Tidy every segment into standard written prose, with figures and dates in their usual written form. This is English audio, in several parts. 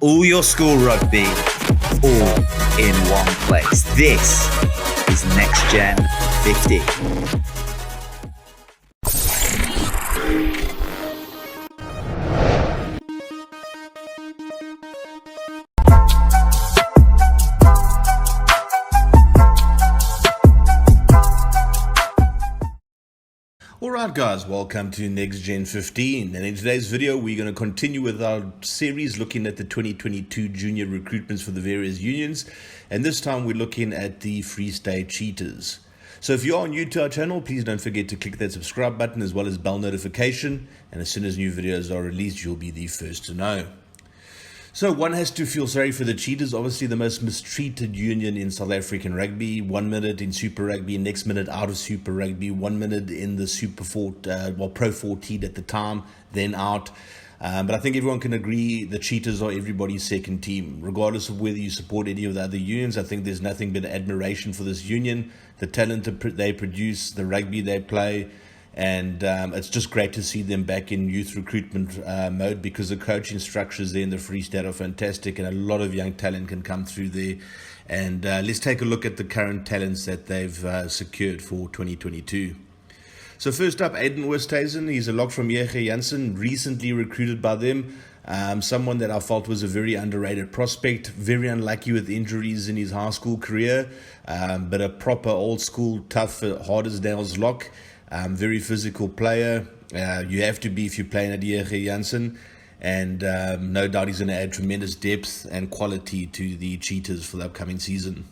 all your school rugby, all in one place. This is Next Gen 50. Alright guys, welcome to Next Gen 15, and in today's video we're going to continue with our series looking at the 2022 junior recruitments for the various unions, and this time we're looking at the Free State Cheetahs. So if you are new to our channel, please don't forget to click that subscribe button as well as bell notification, and as soon as new videos are released you'll be the first to know. So one has to feel sorry for the Cheetahs, obviously the most mistreated union in South African rugby. 1 minute in Super Rugby, next minute out of Super Rugby, 1 minute in the Pro 14 at the time, then out. But I think everyone can agree the Cheetahs are everybody's second team. Regardless of whether you support any of the other unions, I think there's nothing but admiration for this union, the talent they produce, the rugby they play. And it's just great to see them back in youth recruitment mode, because the coaching structures there in the Free State are fantastic and a lot of young talent can come through there. And let's take a look at the current talents that they've secured for 2022. So first up, Aiden Oosthuizen. He's a lock from J.G. Jansen, recently recruited by them. Someone that I felt was a very underrated prospect, very unlucky with injuries in his high school career, but a proper old school, tough, hard as nails lock. Very physical player. You have to be if you're playing at J.G. Jansen, and no doubt he's going to add tremendous depth and quality to the Cheetahs for the upcoming season.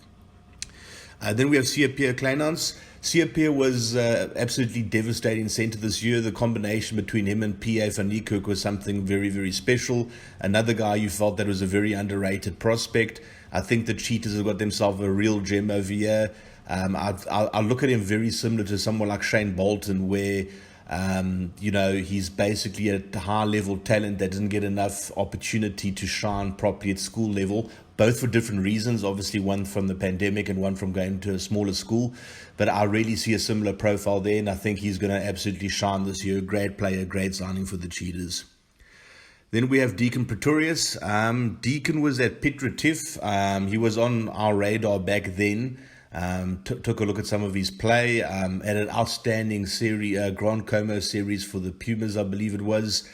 Then we have Siapia Kleinans. Siapia was absolutely devastating centre this year. The combination between him and P.A. van Niekerk was something very, very special. Another guy you felt that was a very underrated prospect. I think the Cheetahs have got themselves a real gem over here. I look at him very similar to someone like Shane Bolton, where he's basically a high level talent that doesn't get enough opportunity to shine properly at school level, both for different reasons, obviously one from the pandemic and one from going to a smaller school. But I really see a similar profile there, and I think he's going to absolutely shine this year. Great player, great signing for the Cheetahs. Then we have Deacon Pretorius. Deacon was at Piet Retief. He was on our radar back then. Took a look at some of his play, had an outstanding series, Grand Como series for the Pumas, I believe it was.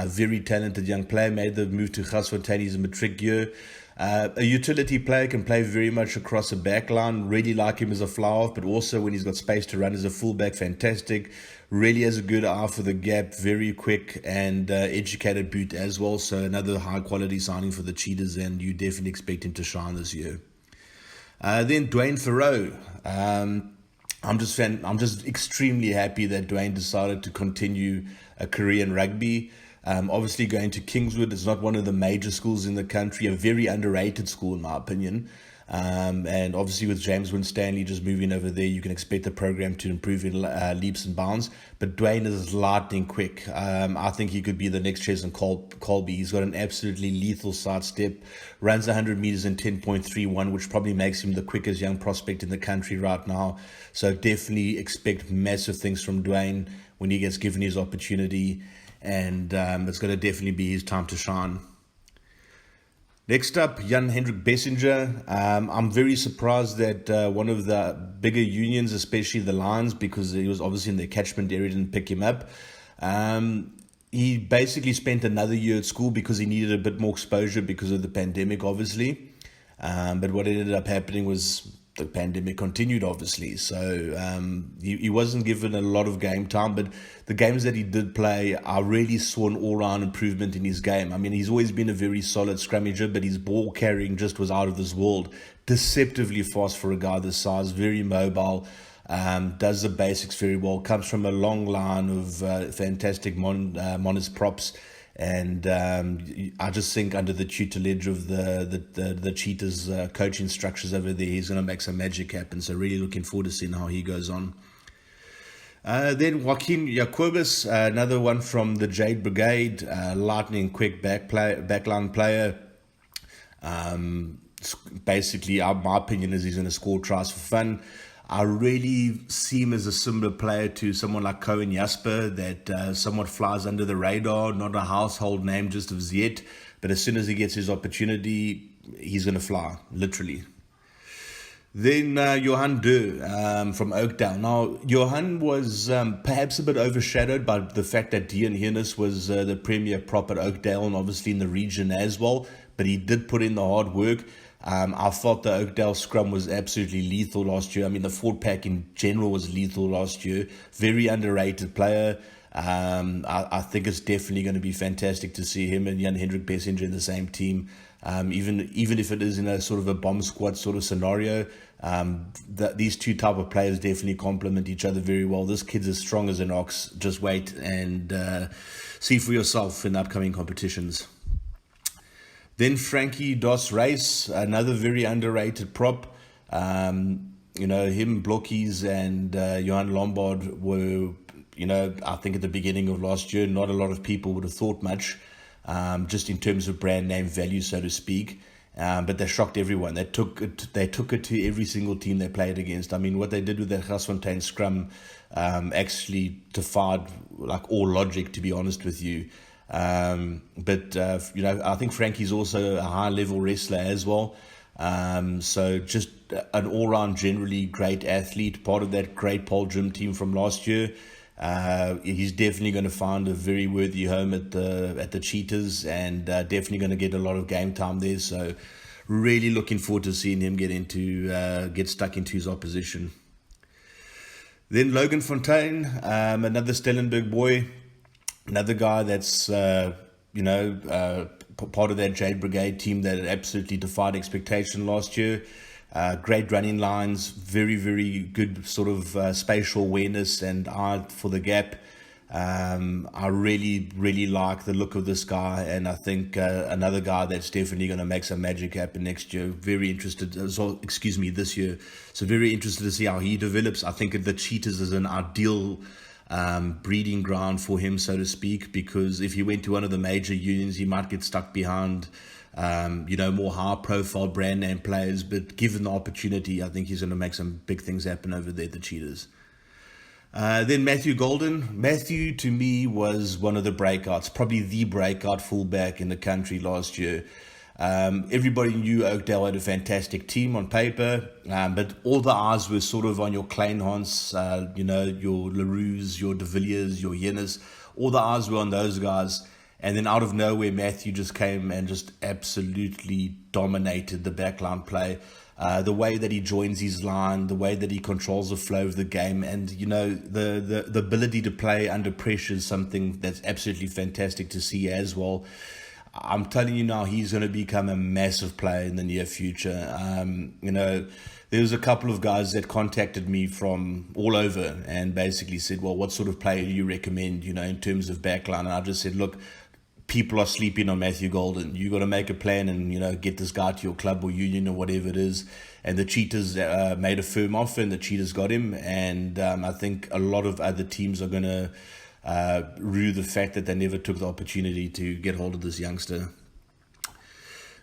Very talented young player, made the move to Garsfontein his matric year. A utility player, can play very much across the back line. Really like him as a fly-off, but also when he's got space to run as a fullback, fantastic. Really has a good eye for the gap, very quick and educated boot as well. So another high-quality signing for the Cheetahs, and you definitely expect him to shine this year. Then DWAYNE PHARO. I'm just extremely happy that DWAYNE decided to continue a career in rugby. Obviously going to Kingswood is not one of the major schools in the country, a very underrated school in my opinion. And obviously with James Winstanley just moving over there, you can expect the program to improve in leaps and bounds. But DWAYNE is lightning quick. I think he could be the next Chesson Colby. He's got an absolutely lethal sidestep, runs 100 meters in 10.31, which probably makes him the quickest young prospect in the country right now. So definitely expect massive things from DWAYNE when he gets given his opportunity, and it's going to definitely be his time to shine. Next up, Jan Hendrik Bessinger. I'm very surprised that one of the bigger unions, especially the Lions, because he was obviously in their catchment area, didn't pick him up. He basically spent another year at school because he needed a bit more exposure because of the pandemic, obviously. But what ended up happening was the pandemic continued, obviously. So he wasn't given a lot of game time, but the games that he did play, I really saw an all-round improvement in his game. I mean, he's always been a very solid scrummager, but his ball carrying just was out of this world. Deceptively fast for a guy this size, very mobile, does the basics very well, comes from a long line of fantastic monist props. And I just think under the tutelage of the Cheetahs coaching structures over there, he's going to make some magic happen. So really looking forward to seeing how he goes on. Then Joaquin Jacobus, another one from the Jade Brigade, lightning quick backline player. Basically, my opinion is he's going to score tries for fun. I really see him as a similar player to someone like Cohen Jasper that somewhat flies under the radar, not a household name just as yet, But as soon as he gets his opportunity, he's going to fly, literally. Then Johan Deur from Oakdale. Now, Johan was perhaps a bit overshadowed by the fact that Dean Hennis was the premier prop at Oakdale and obviously in the region as well. But he did put in the hard work. I thought the Oakdale scrum was absolutely lethal last year. I mean, the forward pack in general was lethal last year. Very underrated player. I think it's definitely going to be fantastic to see him and Jan-Hendrik Bessinger in the same team. Even if it is in a sort of a bomb squad sort of scenario, these two type of players definitely complement each other very well. This kid's as strong as an ox. Just wait and see for yourself in upcoming competitions. Then FRANKIE dos REIS, another very underrated prop. Him, Blokkies, and Johan Lombard were, I think at the beginning of last year, not a lot of people would have thought much, just in terms of brand name value, so to speak. But they shocked everyone. They took it to every single team they played against. I mean, what they did with that Grasfontein scrum actually defied like all logic, to be honest with you. But I think FRANKIE's also a high-level wrestler as well. So just an all-round, generally great athlete, part of that great Paul Gym team from last year. He's definitely going to find a very worthy home at the Cheetahs, and definitely going to get a lot of game time there. So really looking forward to seeing him get stuck into his opposition. Then Logan Fontaine, another Stellenberg boy. Another guy that's, part of that Jade Brigade team that absolutely defied expectation last year. Great running lines, very, very good sort of spatial awareness and eye for the gap. I really, really like the look of this guy, and I think another guy that's definitely going to make some magic happen next year. Very interested, this year. So very interested to see how he develops. I think the Cheetahs is an ideal breeding ground for him, so to speak, because if he went to one of the major unions, he might get stuck behind, more high-profile brand name players. But given the opportunity, I think he's going to make some big things happen over there at the Cheetahs. Then Matthew Golden. Matthew, to me, was one of the breakouts, probably the breakout fullback in the country last year. Everybody knew Oakdale had a fantastic team on paper, but all the eyes were sort of on your Kleinhans, your LaRue's, your De Villiers, your Yennis. All the eyes were on those guys. And then out of nowhere, Matthew just came and just absolutely dominated the backline play. The way that he joins his line, the way that he controls the flow of the game, and the ability to play under pressure is something that's absolutely fantastic to see as well. I'm telling you now, he's going to become a massive player in the near future. There was a couple of guys that contacted me from all over and basically said, well, what sort of player do you recommend, in terms of backline? And I just said, look, people are sleeping on Matthew Golden. You got to make a plan and, get this guy to your club or union or whatever it is. And the Cheetahs made a firm offer, and the Cheetahs got him. And I think a lot of other teams are going to rue the fact that they never took the opportunity to get hold of this youngster.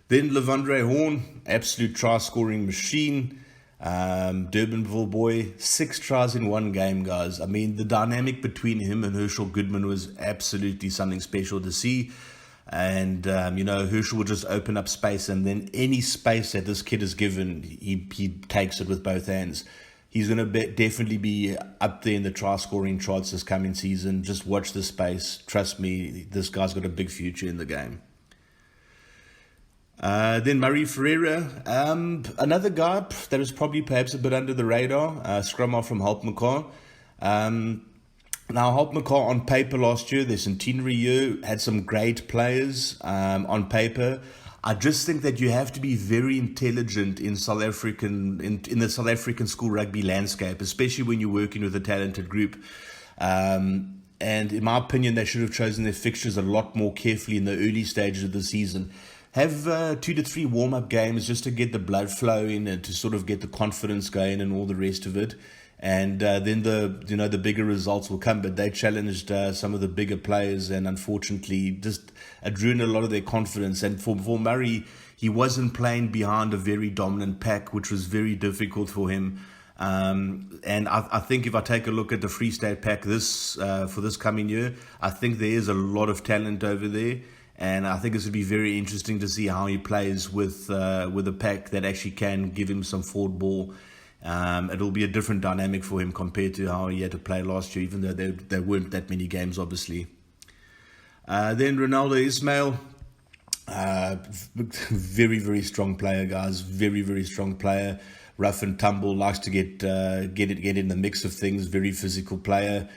Then Levandre Horn, absolute try-scoring machine. Durbanville boy, 6 tries in one game, guys. I mean, the dynamic between him and Herschel Goodman was absolutely something special to see. And, Herschel will just open up space, and then any space that this kid is given, he takes it with both hands. He's going to definitely be up there in the try-scoring charts this coming season. Just watch the space. Trust me, this guy's got a big future in the game. Then Murray Ferreira, another guy that is probably perhaps a bit under the radar, scrum off from Hultmekaar. Now, Hultmekaar on paper last year, their centenary year, had some great players on paper. I just think that you have to be very intelligent in South African in the South African school rugby landscape, especially when you're working with a talented group. And in my opinion, they should have chosen their fixtures a lot more carefully in the early stages of the season. Have 2 to 3 warm-up games just to get the blood flowing and to sort of get the confidence going and all the rest of it. And then the bigger results will come. But they challenged some of the bigger players, and unfortunately just ruined a lot of their confidence. And for Murray, he wasn't playing behind a very dominant pack, which was very difficult for him. And I think if I take a look at the Free State pack for this coming year, I think there is a lot of talent over there. And I think it's going to be very interesting to see how he plays with a pack that actually can give him some forward ball. It'll be a different dynamic for him compared to how he had to play last year, even though there weren't that many games, obviously. Then Ronaldo Ismail, very, very strong player, guys. Very, very strong player. Rough and tumble, likes to get in the mix of things. Very physical player.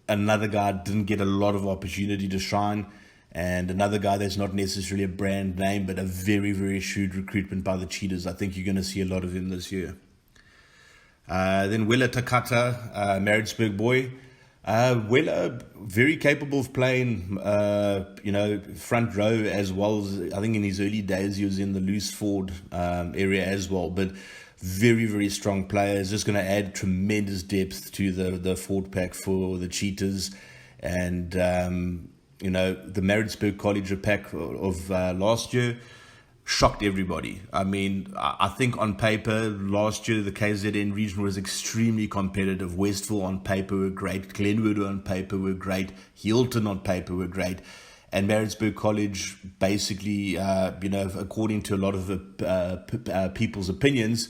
Another guy didn't get a lot of opportunity to shine, and another guy that's not necessarily a brand name, but a very, very shrewd recruitment by the Cheetahs. I think you're going to see a lot of him this year. Then WELA TEKATA, Maritzburg boy. WELA, very capable of playing, front row as well as, I think in his early days he was in the loose forward area as well, but very, very strong player. Is just going to add tremendous depth to the forward pack for the Cheetahs. And, the Maritzburg College pack of last year shocked everybody. I mean, I think on paper, last year, the KZN region was extremely competitive. Westville on paper were great. Glenwood on paper were great. Hilton on paper were great. And Maritzburg College, basically, according to a lot of people's opinions,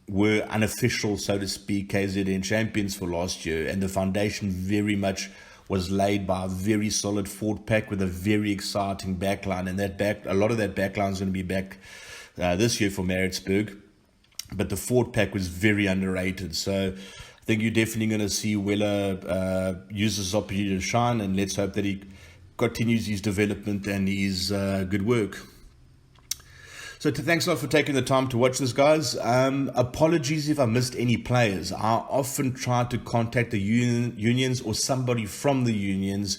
were unofficial, so to speak, KZN champions for last year. And the foundation very much was laid by a very solid forward pack with a very exciting backline. And a lot of that backline is going to be back this year for Maritzburg. But the forward pack was very underrated. So I think you're definitely going to see WELA use this opportunity to shine. And let's hope that he continues his development and his good work. So thanks a lot for taking the time to watch this, guys. Apologies if I missed any players. I often try to contact the unions or somebody from the unions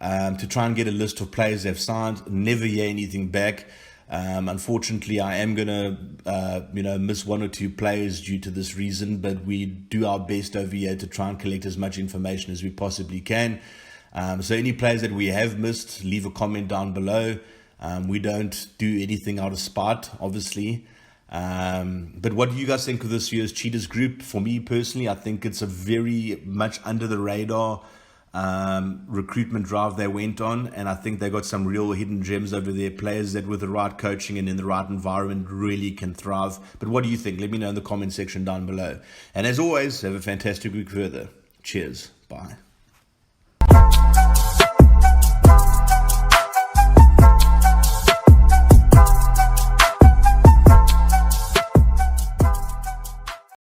to try and get a list of players they've signed. Never hear anything back. Unfortunately, I am going to miss one or two players due to this reason, but we do our best over here to try and collect as much information as we possibly can. So any players that we have missed, leave a comment down below. We don't do anything out of spite, obviously. But what do you guys think of this year's Cheetahs group? For me personally, I think it's a very much under the radar recruitment drive they went on. And I think they got some real hidden gems over there. Players that with the right coaching and in the right environment really can thrive. But what do you think? Let me know in the comment section down below. And as always, have a fantastic week further. Cheers. Bye.